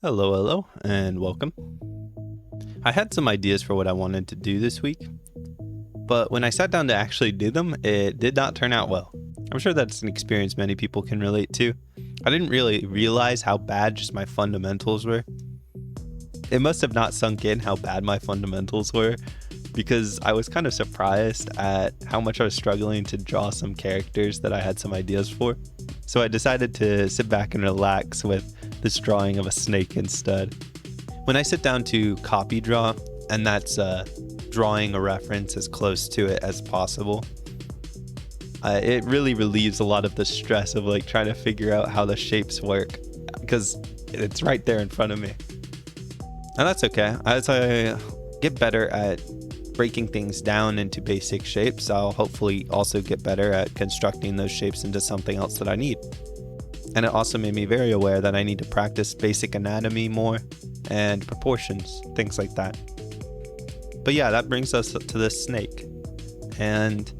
Hello, hello, and welcome. I had some ideas for what I wanted to do this week, but when I sat down to actually do them, it did not turn out well. I'm sure that's an experience many people can relate to. I didn't really realize how bad just my fundamentals were. It must have not sunk in how bad my fundamentals were because I was kind of surprised at how much I was struggling to draw some characters that I had some ideas for. So I decided to sit back and relax with this drawing of a snake instead. When I sit down to copy draw, and that's drawing a reference as close to it as possible, it really relieves a lot of the stress of like trying to figure out how the shapes work because it's right there in front of me. And that's okay. As I get better at breaking things down into basic shapes, I'll hopefully also get better at constructing those shapes into something else that I need. And it also made me very aware that I need to practice basic anatomy more and proportions, things like that. But yeah, that brings us to this snake. And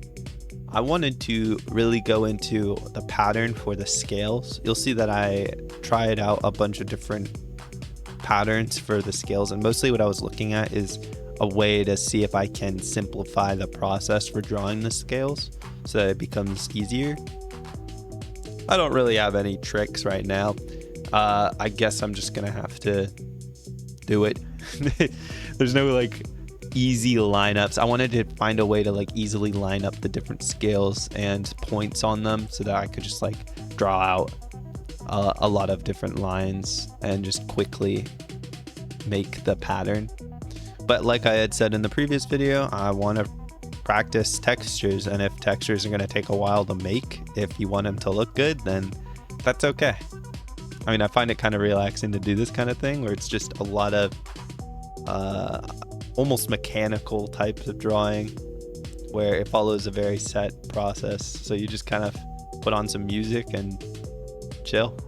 I wanted to really go into the pattern for the scales. You'll see that I tried out a bunch of different patterns for the scales, and mostly what I was looking at is a way to see if I can simplify the process for drawing the scales so that it becomes easier. I don't really have any tricks right now. I guess I'm just gonna have to do it. There's no like easy lineups. I wanted to find a way to like easily line up the different scales and points on them so that I could just like draw out a lot of different lines and just quickly make the pattern. But like I had said in the previous video, I want to practice textures, and if textures are going to take a while to make, if you want them to look good, then that's okay. I mean, I find it kind of relaxing to do this kind of thing where it's just a lot of almost mechanical types of drawing where it follows a very set process. So you just kind of put on some music and chill.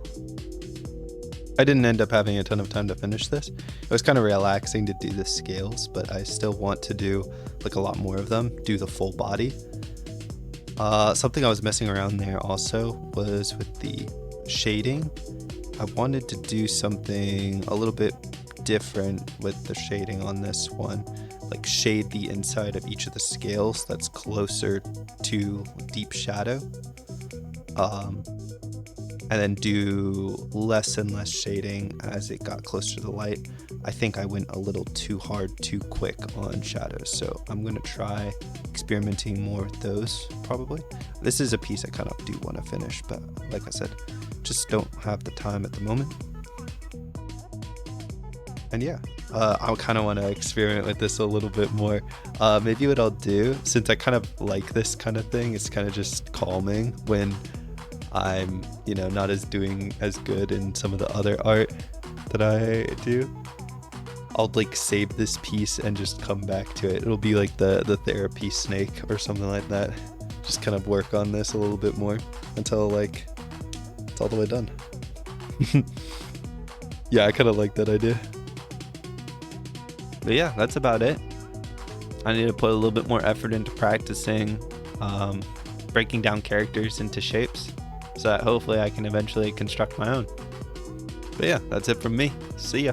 I didn't end up having a ton of time to finish this. It was kind of relaxing to do the scales, but I still want to do like a lot more of them, do the full body. Something I was messing around there also was with the shading. I wanted to do something a little bit different with the shading on this one, like shade the inside of each of the scales that's closer to deep shadow. And then do less and less shading as it got closer to the light. I think I went a little too hard, too quick on shadows, so I'm gonna try experimenting more with those probably. This is a piece I kind of do want to finish, but like I said, just don't have the time at the moment. And yeah, I kind of want to experiment with this a little bit more. Maybe what I'll do, since I kind of like this kind of thing, it's kind of just calming when I'm, not doing as good in some of the other art that I do. I'll like save this piece and just come back to it. It'll be like the therapy snake or something like that. Just kind of work on this a little bit more until like it's all the way done. Yeah, I kind of like that idea. But yeah, that's about it. I need to put a little bit more effort into practicing breaking down characters into shapes so that hopefully I can eventually construct my own. But yeah, that's it from me. See ya.